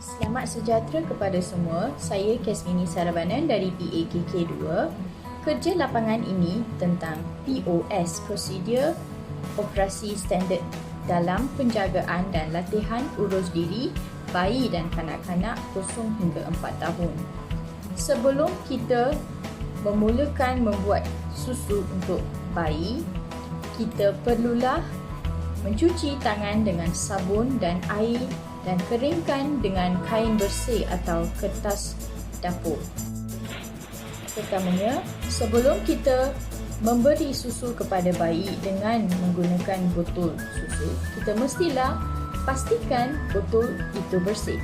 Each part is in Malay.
Selamat sejahtera kepada semua. Saya Kasmini Sarabanan dari PAKK2. Kerja lapangan ini tentang POS, Prosedur Operasi Standard dalam penjagaan dan latihan urus diri bayi dan kanak-kanak 0 hingga 4 tahun. Sebelum kita memulakan membuat susu untuk bayi, kita perlulah mencuci tangan dengan sabun dan air dan keringkan dengan kain bersih atau kertas dapur. Pertamanya, sebelum kita memberi susu kepada bayi dengan menggunakan botol susu, kita mestilah pastikan botol itu bersih.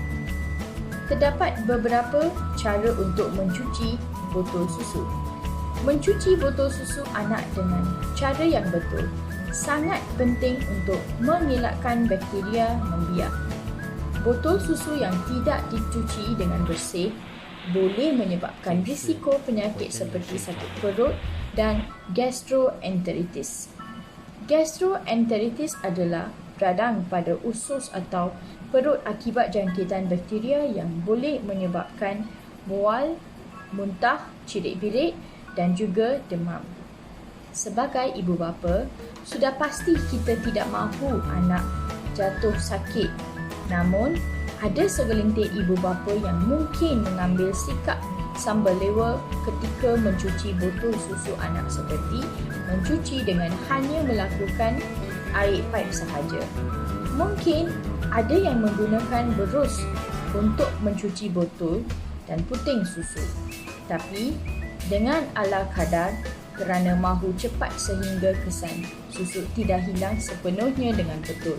Terdapat beberapa cara untuk mencuci botol susu. Mencuci botol susu anak dengan cara yang betul sangat penting untuk mengelakkan bakteria membiak. Botol susu yang tidak dicuci dengan bersih boleh menyebabkan risiko penyakit seperti sakit perut dan gastroenteritis. Gastroenteritis adalah radang pada usus atau perut akibat jangkitan bakteria yang boleh menyebabkan mual, muntah, cirit-birit dan juga demam. Sebagai ibu bapa, sudah pasti kita tidak mahu anak jatuh sakit. Namun, ada segelintir ibu bapa yang mungkin mengambil sikap sambal lewa ketika mencuci botol susu anak seperti mencuci dengan hanya melakukan air paip sahaja. Mungkin ada yang menggunakan berus untuk mencuci botol dan puting susu. Tapi, dengan ala kadar kerana mahu cepat sehingga kesan susu tidak hilang sepenuhnya dengan betul.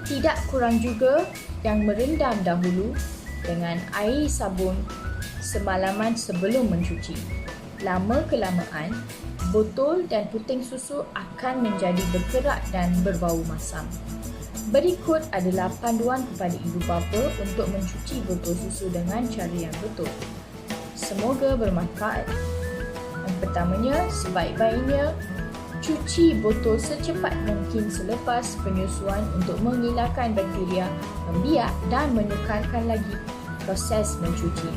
Tidak kurang juga yang merendam dahulu dengan air sabun semalaman sebelum mencuci. Lama kelamaan, botol dan puting susu akan menjadi berkerak dan berbau masam. Berikut adalah panduan kepada ibu bapa untuk mencuci botol susu dengan cara yang betul. Semoga bermanfaat. Yang pertamanya, sebaik-baiknya cuci botol secepat mungkin selepas penyusuan untuk menghilangkan bakteria membiak dan menekankan lagi proses mencuci.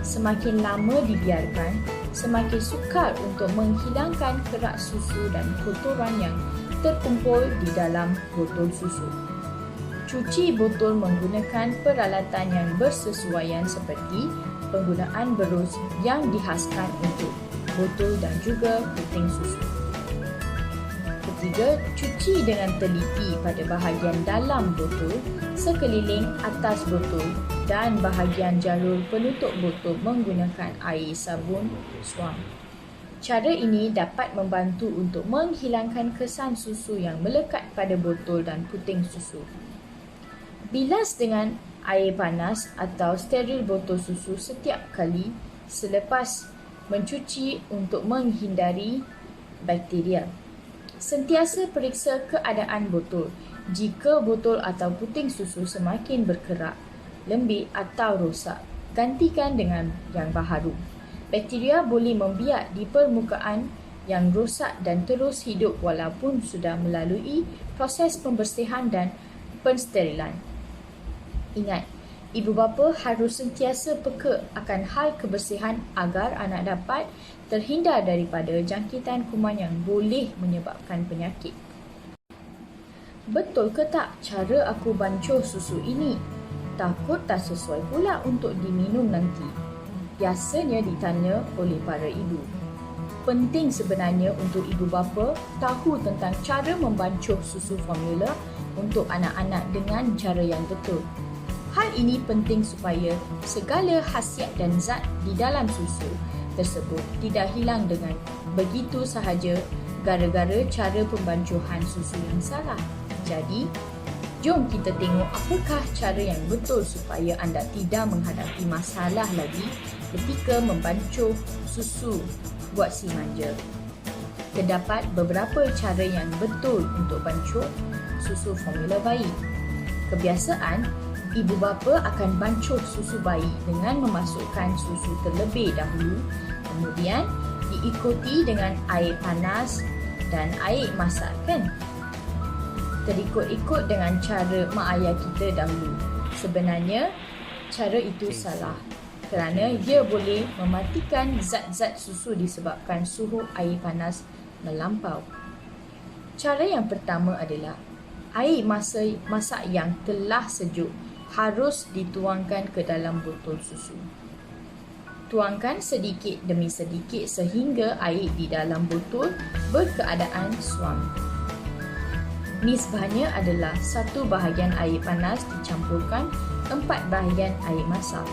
Semakin lama dibiarkan, semakin sukar untuk menghilangkan kerak susu dan kotoran yang terkumpul di dalam botol susu. Cuci botol menggunakan peralatan yang bersesuaian seperti penggunaan berus yang dihaskan untuk botol dan juga puting susu. Ketiga, cuci dengan teliti pada bahagian dalam botol, sekeliling atas botol dan bahagian jalur penutup botol menggunakan air sabun suam. Cara ini dapat membantu untuk menghilangkan kesan susu yang melekat pada botol dan puting susu. Bilas dengan air panas atau steril botol susu setiap kali selepas mencuci untuk menghindari bakteria. Sentiasa periksa keadaan botol. Jika botol atau puting susu semakin berkerak, lembik atau rosak, gantikan dengan yang baharu. Bakteria boleh membiak di permukaan yang rosak dan terus hidup walaupun sudah melalui proses pembersihan dan pensterilan. Ingat, ibu bapa harus sentiasa peka akan hal kebersihan agar anak dapat terhindar daripada jangkitan kuman yang boleh menyebabkan penyakit. Betul ke tak cara aku bancuh susu ini? Takut tak sesuai pula untuk diminum nanti. Biasanya ditanya oleh para ibu. Penting sebenarnya untuk ibu bapa tahu tentang cara membancuh susu formula untuk anak-anak dengan cara yang betul. Hal ini penting supaya segala khasiat dan zat di dalam susu tersebut tidak hilang dengan begitu sahaja gara-gara cara pembancuhan susu yang salah. Jadi, jom kita tengok apakah cara yang betul supaya anda tidak menghadapi masalah lagi ketika membancuh susu buat si manja. Terdapat beberapa cara yang betul untuk bancuh susu formula bayi. Kebiasaan, ibu bapa akan bancuh susu bayi dengan memasukkan susu terlebih dahulu, kemudian diikuti dengan air panas dan air masak, kan? terikut-ikut dengan cara mak ayah kita dahulu. Sebenarnya, cara itu salah kerana ia boleh mematikan zat-zat susu disebabkan suhu air panas melampau. Cara yang pertama adalah air masak yang telah sejuk harus dituangkan ke dalam botol susu. Tuangkan sedikit demi sedikit sehingga air di dalam botol berkeadaan suam. Nisbahnya adalah 1 bahagian air panas dicampurkan 4 bahagian air masak.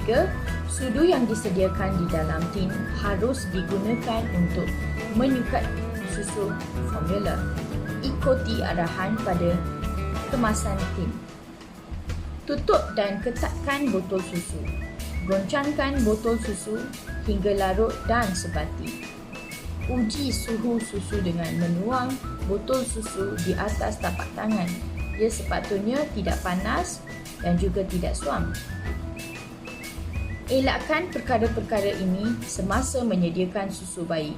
3. Sudu yang disediakan di dalam tin harus digunakan untuk menyukat susu formula. Ikuti arahan pada kemasan tin. Tutup dan ketatkan botol susu. Goncangkan botol susu hingga larut dan sebati. Uji suhu susu dengan menuang botol susu di atas tapak tangan. Ia sepatutnya tidak panas dan juga tidak suam. Elakkan perkara-perkara ini semasa menyediakan susu bayi.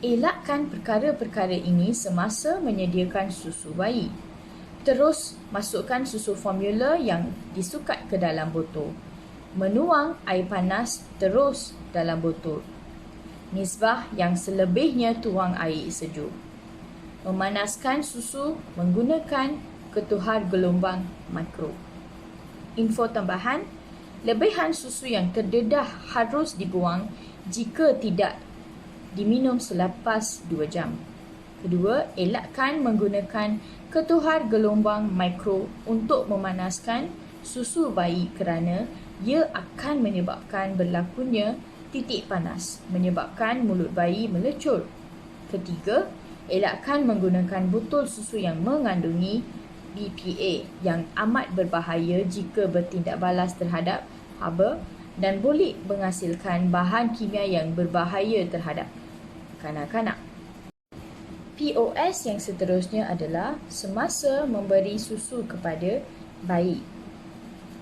Elakkan perkara-perkara ini semasa menyediakan susu bayi. Terus masukkan susu formula yang disukat ke dalam botol. Menuang air panas terus dalam botol. Nisbah yang selebihnya tuang air sejuk. Memanaskan susu menggunakan ketuhar gelombang mikro. Info tambahan, lebihan susu yang terdedah harus dibuang jika tidak diminum selepas 2 jam. Kedua, elakkan menggunakan ketuhar gelombang mikro untuk memanaskan susu bayi kerana ia akan menyebabkan berlakunya titik panas, menyebabkan mulut bayi melecur. Ketiga, elakkan menggunakan botol susu yang mengandungi BPA yang amat berbahaya jika bertindak balas terhadap haba dan boleh menghasilkan bahan kimia yang berbahaya terhadap kanak-kanak. POS yang seterusnya adalah semasa memberi susu kepada bayi.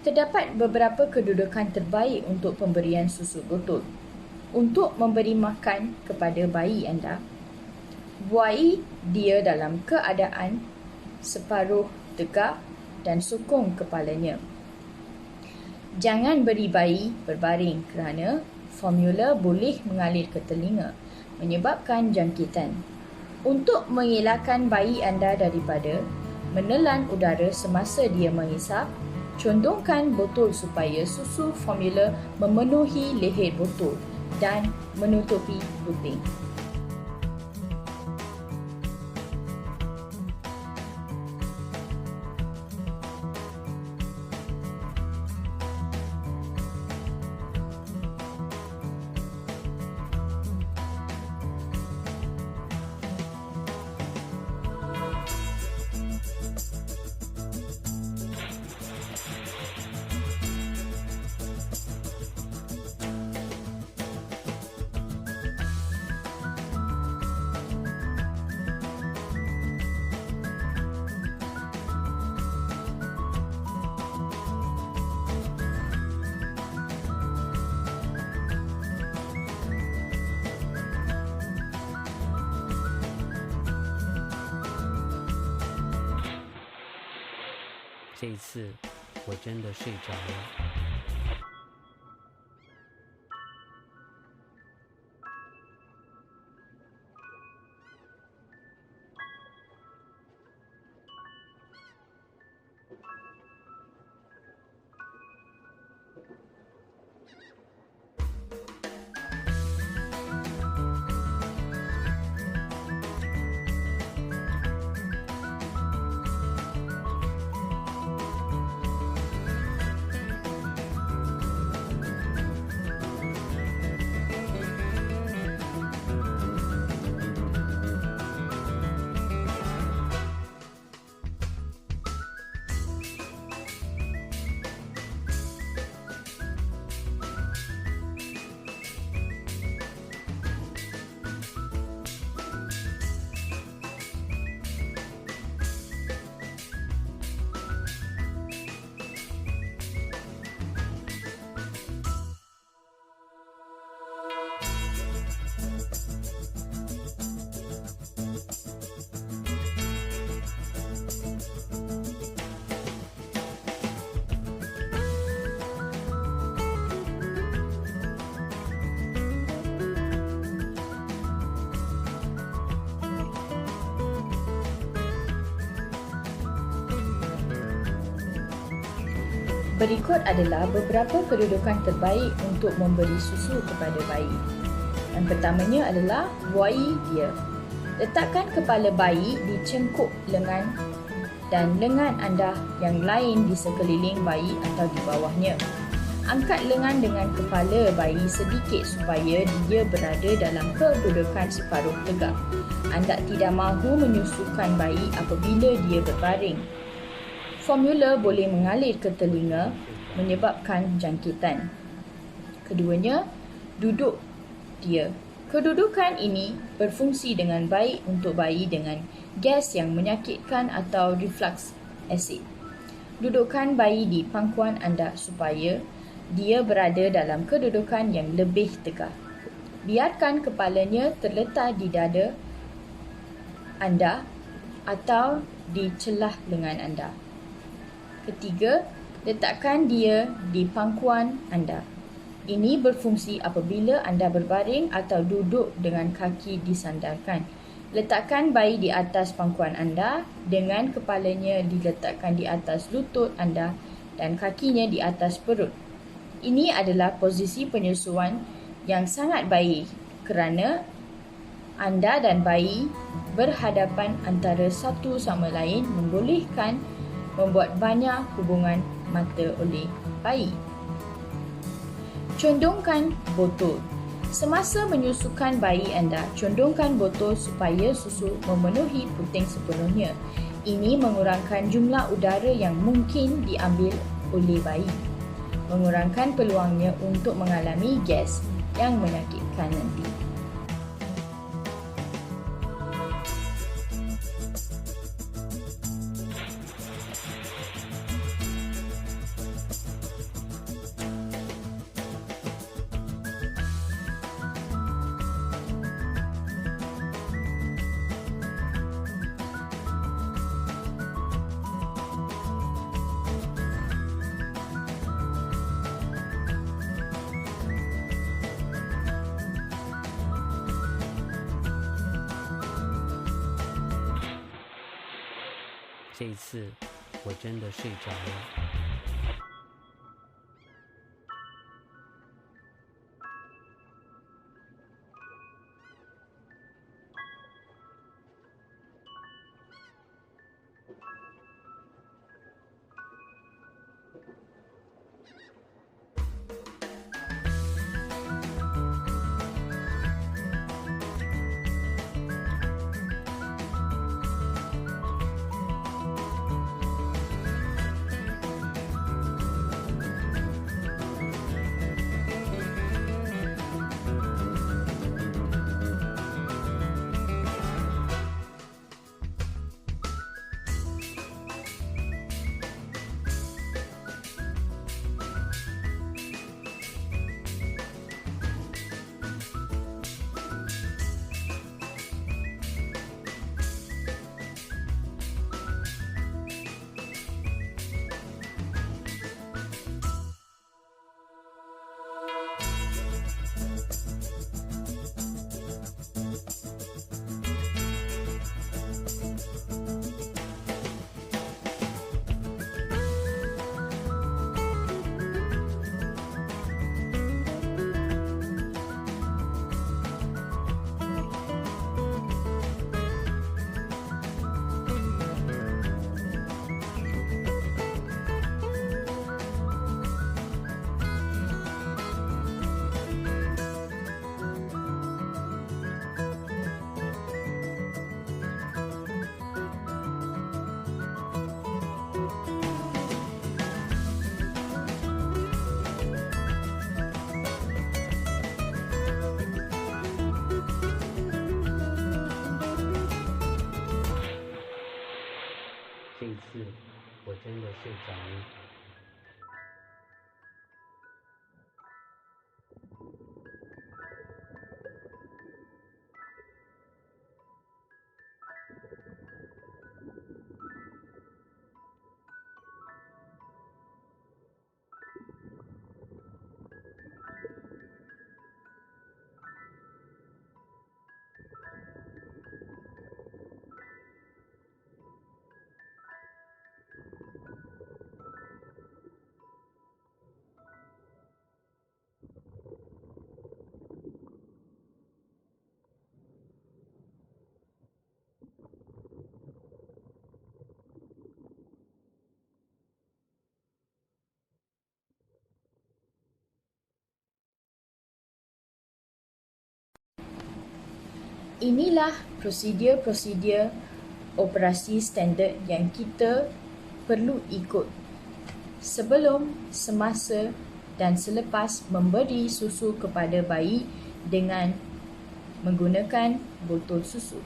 Terdapat beberapa kedudukan terbaik untuk pemberian susu botol. Untuk memberi makan kepada bayi anda, buai dia dalam keadaan separuh tegak dan sokong kepalanya. Jangan beri bayi berbaring kerana formula boleh mengalir ke telinga, menyebabkan jangkitan. Untuk mengelakkan bayi anda daripada menelan udara semasa dia menghisap, condongkan botol supaya susu formula memenuhi leher botol dan menutupi kuping. 这一次我真的睡着了。Berikut adalah beberapa kedudukan terbaik untuk memberi susu kepada bayi. Yang pertamanya adalah buai dia. Letakkan kepala bayi di cengkuk lengan dan lengan anda yang lain di sekeliling bayi atau di bawahnya. Angkat lengan dengan kepala bayi sedikit supaya dia berada dalam kedudukan separuh tegak. Anda tidak mahu menyusukan bayi apabila dia berbaring. Formula boleh mengalir ke telinga menyebabkan jangkitan. Keduanya, duduk dia. Kedudukan ini berfungsi dengan baik untuk bayi dengan gas yang menyakitkan atau reflux asid. Dudukkan bayi di pangkuan anda supaya dia berada dalam kedudukan yang lebih tegak. Biarkan kepalanya terletak di dada anda atau di celah lengan anda. Ketiga, letakkan dia di pangkuan anda. Ini berfungsi apabila anda berbaring atau duduk dengan kaki disandarkan. Letakkan bayi di atas pangkuan anda dengan kepalanya diletakkan di atas lutut anda dan kakinya di atas perut. Ini adalah posisi penyusuan yang sangat baik kerana anda dan bayi berhadapan antara satu sama lain membolehkan membuat banyak hubungan mata oleh bayi. Condongkan botol. Semasa menyusukan bayi anda, condongkan botol supaya susu memenuhi puting sepenuhnya. Ini mengurangkan jumlah udara yang mungkin diambil oleh bayi, mengurangkan peluangnya untuk mengalami gas yang menyakitkan nanti.这一次我真的睡着了。这一次我真的睡着了。Inilah prosedur-prosedur operasi standard yang kita perlu ikut sebelum, semasa dan selepas memberi susu kepada bayi dengan menggunakan botol susu.